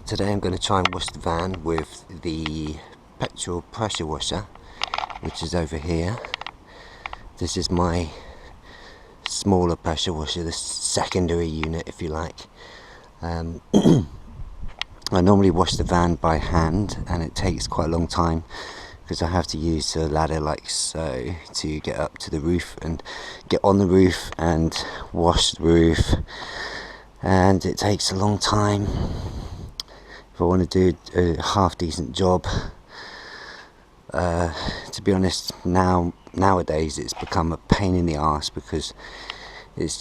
Today I'm going to try and wash the van with the petrol pressure washer, which is over here. This is my smaller pressure washer, the secondary unit if you like. I normally wash the van by hand and it takes quite a long time because I have to use a ladder like so to get up to the roof and get on the roof and wash the roof, and it takes a long time if I want to do a half decent job. To be honest, nowadays it's become a pain in the arse because it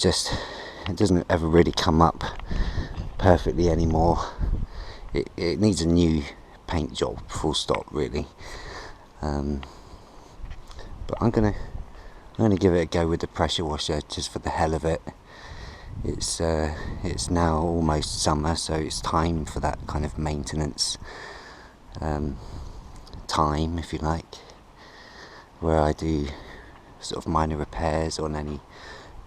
doesn't ever really come up perfectly anymore. It needs a new paint job, full stop, really. But I'm gonna give it a go with the pressure washer just for the hell of it. It's now almost summer, so it's time for that kind of maintenance time, if you like, where I do sort of minor repairs on any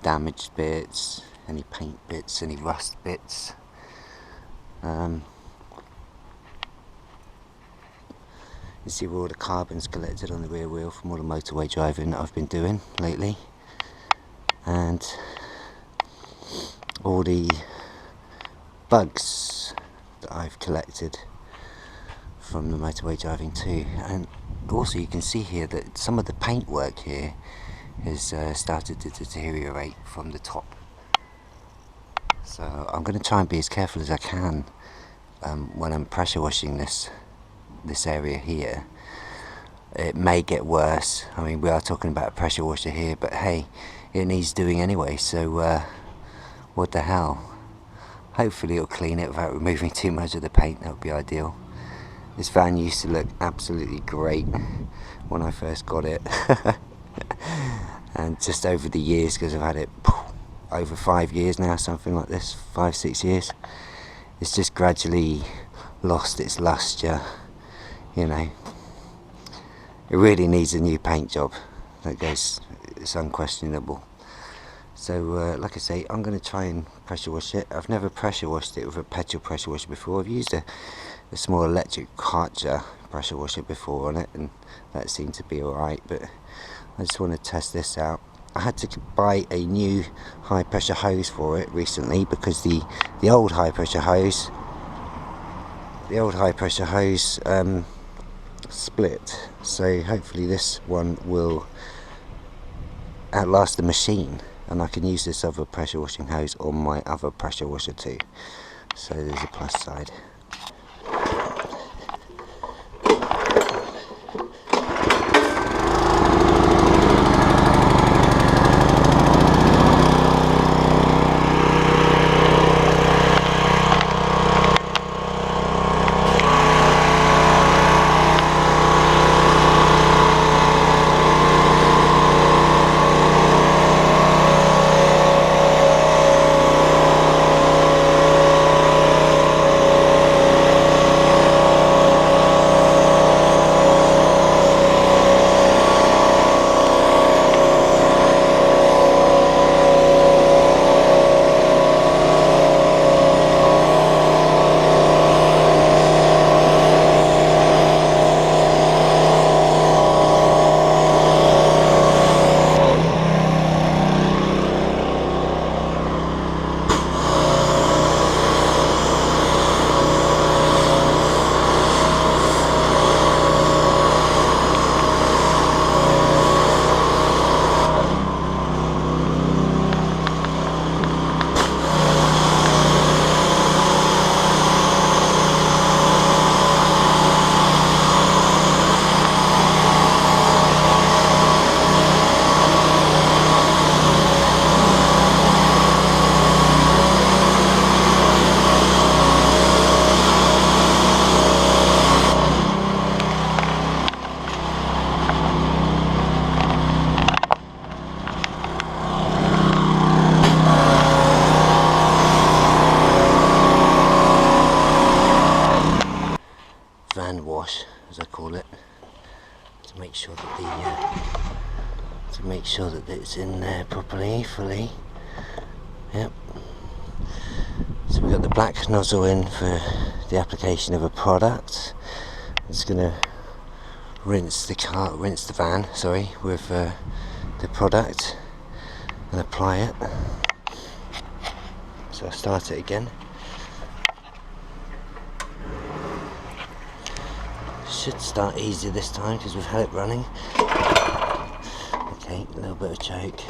damaged bits, any paint bits, any rust bits. You see where all the carbon's collected on the rear wheel from all the motorway driving that I've been doing lately, and all the bugs that I've collected from the motorway driving too. And also you can see here that some of the paintwork here has started to deteriorate from the top. So I'm going to try and be as careful as I can when I'm pressure washing this area here. It may get worse. I mean, we are talking about a pressure washer here, but hey, it needs doing anyway, so what the hell. Hopefully it'll clean it without removing too much of the paint. That would be ideal. This van used to look absolutely great when I first got it. And just over the years, because I've had it over 5 years now, something like this, 5-6 years, it's just gradually lost its luster. You know, it really needs a new paint job. It's unquestionable. So like I say, I'm going to try and pressure wash it. I've never pressure washed it with a petrol pressure washer before. I've used a small electric Karcher pressure washer before on it, and that seemed to be alright, but I just want to test this out. I had to buy a new high pressure hose for it recently because the old high pressure hose split, so hopefully this one will outlast the machine and I can use this other pressure washing hose on my other pressure washer too. So there's a plus side. Van wash, as I call it, to make sure that it's in there properly, fully. Yep. So we've got the black nozzle in for the application of a product. I'm just going to rinse the van, sorry, with the product and apply it. So I'll start it again. Should start easier this time because we've had it running. Okay, a little bit of choke.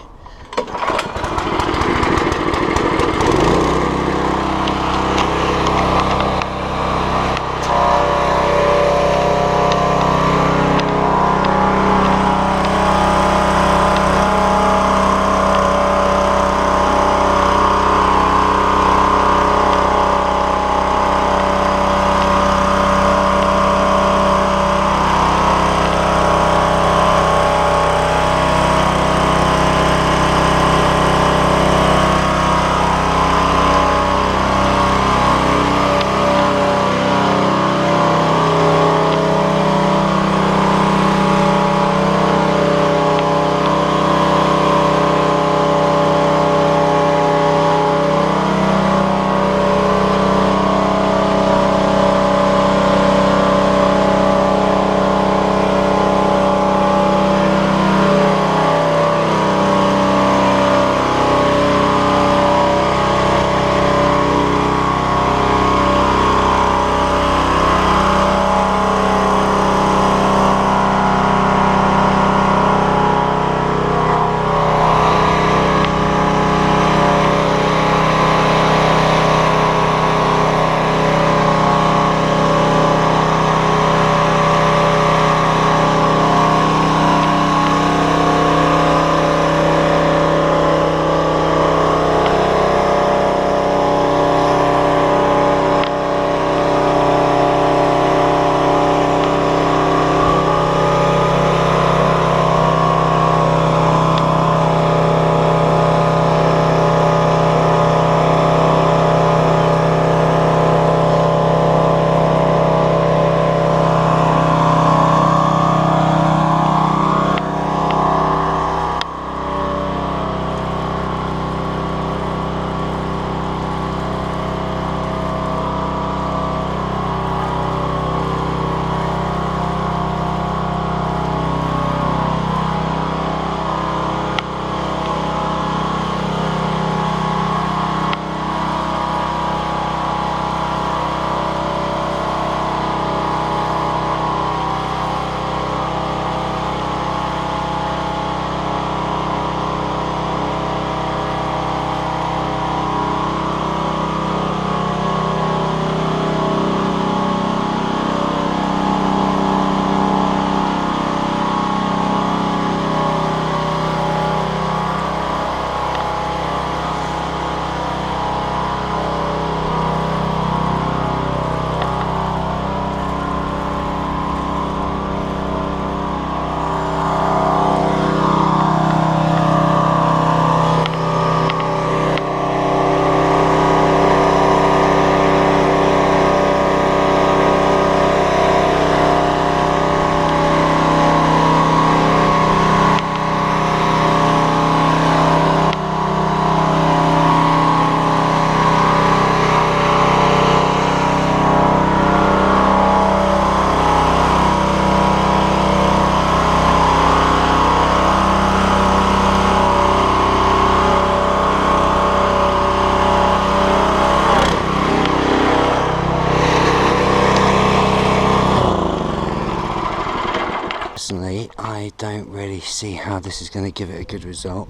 Personally, I don't really see how this is going to give it a good result.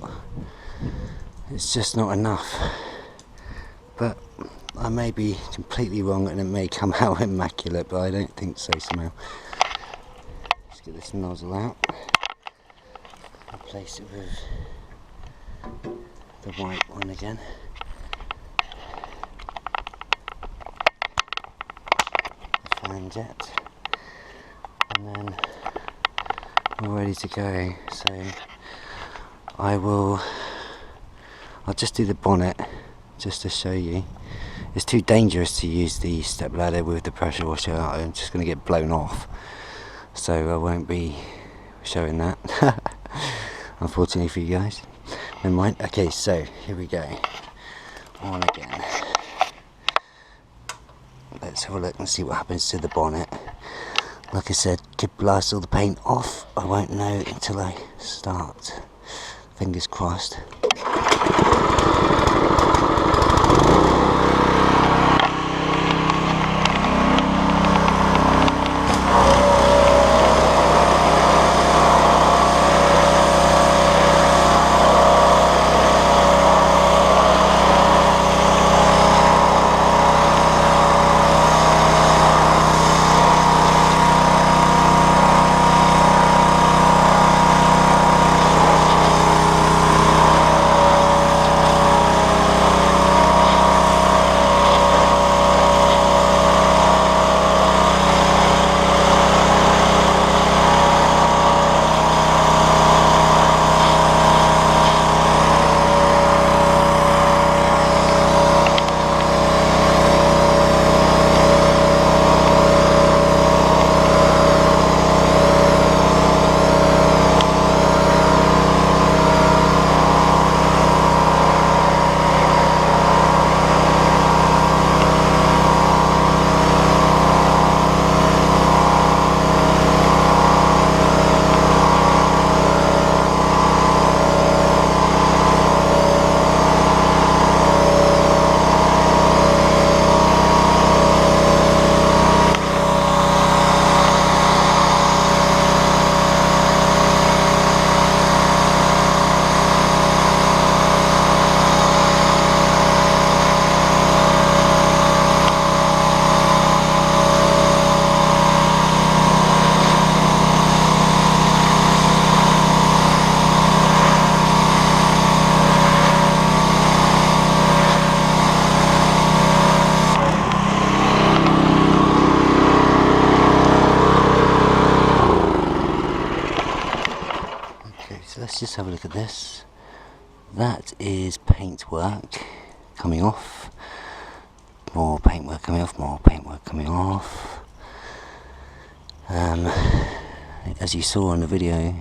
It's just not enough. But I may be completely wrong and it may come out immaculate, but I don't think so somehow. Let's get this nozzle out. Replace it with the white one again. The fan jet. And then we're ready to go. So I'll just do the bonnet just to show you. It's too dangerous to use the step ladder with the pressure washer. I'm just going to get blown off, so I won't be showing that unfortunately for you guys. Never mind. Okay, so here we go. On again. Let's let's have a look and see what happens to the bonnet. Like I said, could blast all the paint off. I won't know until I start. Fingers crossed. So let's just have a look at this. That is paintwork coming off. More paintwork coming off, more paintwork coming off. As you saw in the video,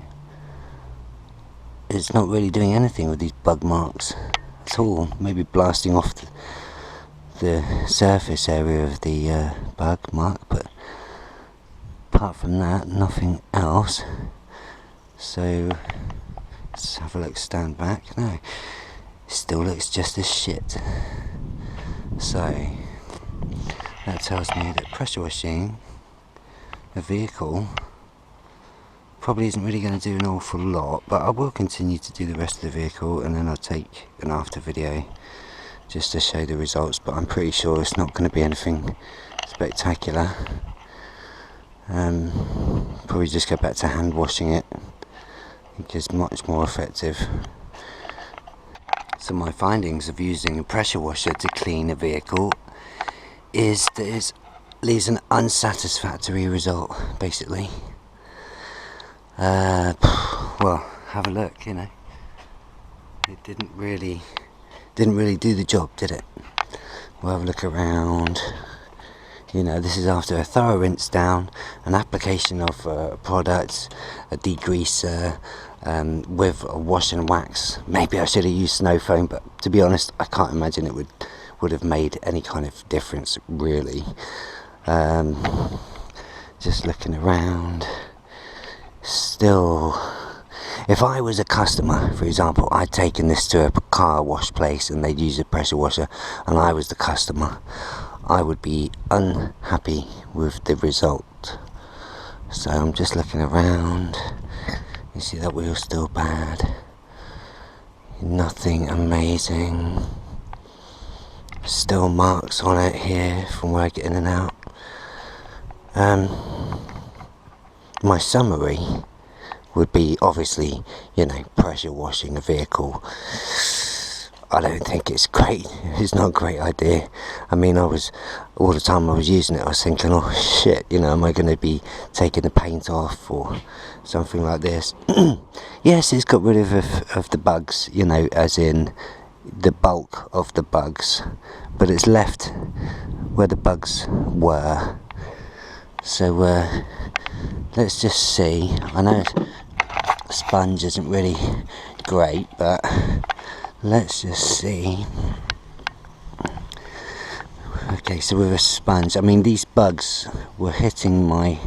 it's not really doing anything with these bug marks at all. Maybe blasting off the surface area of the bug mark, but apart from that, nothing else. So let's have a look, stand back. No, it still looks just as shit. So that tells me that pressure washing a vehicle probably isn't really going to do an awful lot, but I will continue to do the rest of the vehicle, and then I'll take an after video just to show the results, but I'm pretty sure it's not going to be anything spectacular. Probably just go back to hand washing it. I think it's much more effective. So my findings of using a pressure washer to clean a vehicle is that it leaves an unsatisfactory result, basically. Well, have a look, you know. It didn't really do the job, did it? We'll have a look around. You know, this is after a thorough rinse down, an application of a product, a degreaser, with a wash and wax. Maybe I should have used snow foam, but to be honest, I can't imagine it would have made any kind of difference, really. Just looking around. Still, if I was a customer, for example, I'd taken this to a car wash place and they'd use a pressure washer, and I was the customer, I would be unhappy with the result. So I'm just looking around. You see that wheel's still bad. Nothing amazing. Still marks on it here from where I get in and out. My summary would be, obviously, you know, pressure washing a vehicle, I don't think it's great. It's not a great idea. I mean, all the time I was using it, I was thinking, oh shit, you know, am I going to be taking the paint off or something like this? Yes, it's got rid of the bugs, you know, as in the bulk of the bugs, but it's left where the bugs were. So let's just see. I know sponge isn't really great, but let's just see. Okay, so with a sponge, I mean these bugs were hitting my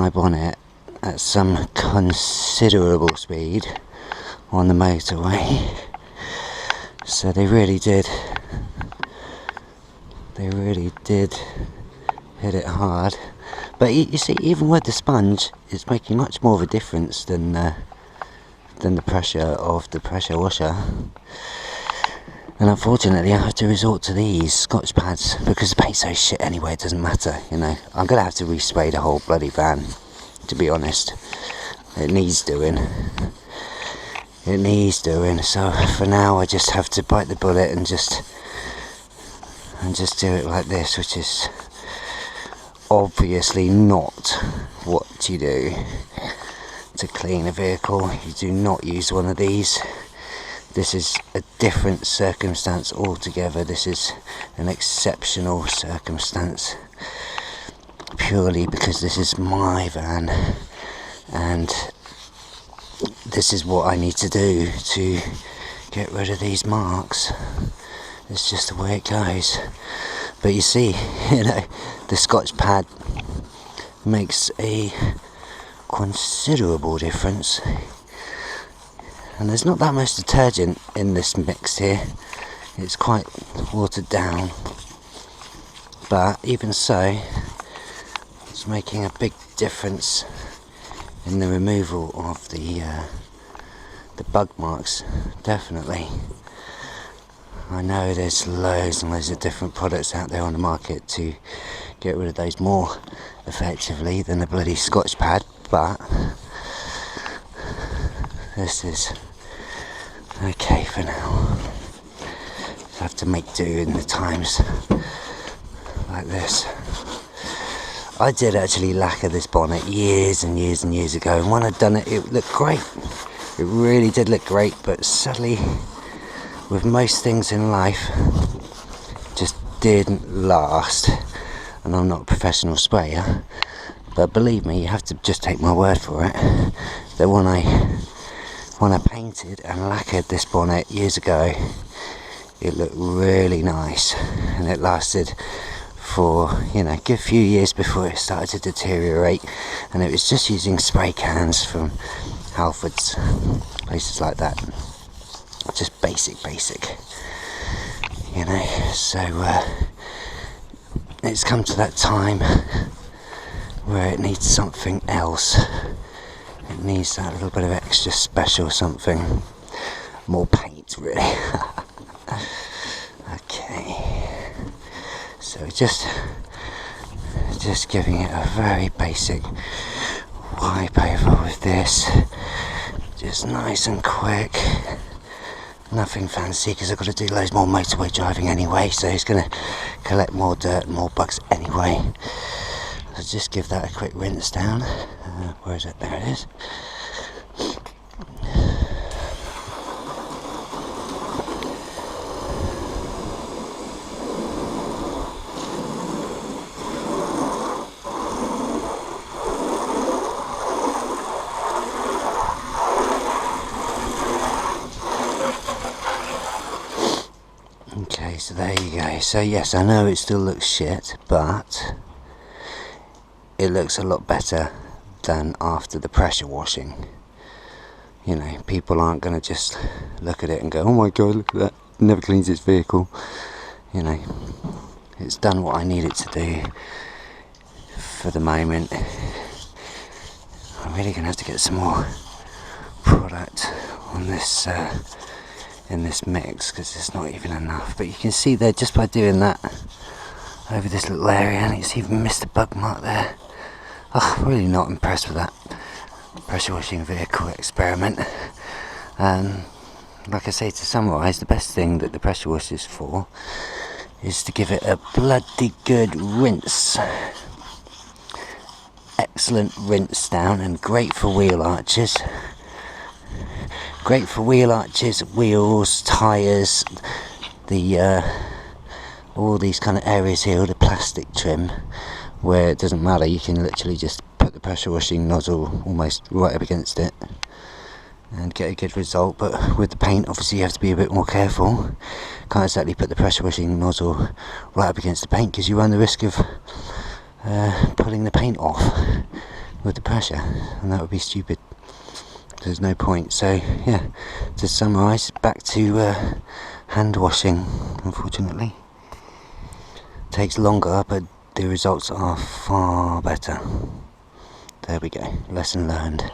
bonnet at some considerable speed on the motorway. So they really did hit it hard. But you see, even with the sponge, it's making much more of a difference than the pressure of the pressure washer. And unfortunately I have to resort to these Scotch pads because the paint's so shit anyway, it doesn't matter, you know. I'm going to have to respray the whole bloody van, to be honest. It needs doing. So for now I just have to bite the bullet and just do it like this, which is obviously not what you do to clean a vehicle. You do not use one of these. This is a different circumstance altogether. This is an exceptional circumstance purely because this is my van and this is what I need to do to get rid of these marks. It's just the way it goes. But you see, you know, the Scotch pad makes a considerable difference. And there's not that much detergent in this mix here. It's quite watered down. But even so, it's making a big difference in the removal of the bug marks, definitely. I know there's loads and loads of different products out there on the market to get rid of those more effectively than the bloody Scotch pad, but this is okay for now. Just have to make do in the times like this. I did actually lacquer this bonnet years and years and years ago, and when I'd done it, it looked great. It really did look great, but sadly, with most things in life, just didn't last. And I'm not a professional sprayer, but believe me, you have to just take my word for it, that when I painted and lacquered this bonnet years ago, it looked really nice, and it lasted for, you know, a good few years before it started to deteriorate. And it was just using spray cans from Halfords, places like that, just basic, you know. So it's come to that time where it needs something else. It needs that little bit of extra special something, more paint really. Okay, so just giving it a very basic wipe over with this, just nice and quick, nothing fancy because I've got to do loads more motorway driving anyway, so it's going to collect more dirt and more bugs anyway. So just give that a quick rinse down. Where is it? There it is. Okay, so there you go. So yes, I know it still looks shit, but it looks a lot better than after the pressure washing. You know, people aren't going to just look at it and go, oh my god, look at that, it never cleans its vehicle. You know, it's done what I need it to do for the moment. I'm really going to have to get some more product on this in this mix, because it's not even enough. But you can see there, just by doing that over this little area, and it's even missed a bug mark there. Oh, really not impressed with that pressure washing vehicle experiment. Like I say, to summarise, the best thing that the pressure wash is for is to give it a bloody good rinse. Excellent rinse down, and great for wheel arches. Great for wheel arches, wheels, tyres, the all these kind of areas here, all the plastic trim, where it doesn't matter, you can literally just put the pressure washing nozzle almost right up against it and get a good result. But with the paint, obviously you have to be a bit more careful. Can't exactly put the pressure washing nozzle right up against the paint, because you run the risk of pulling the paint off with the pressure, and that would be stupid. There's no point. So yeah, to summarise, back to hand washing. Unfortunately, takes longer, but the results are far better. There we go, lesson learned.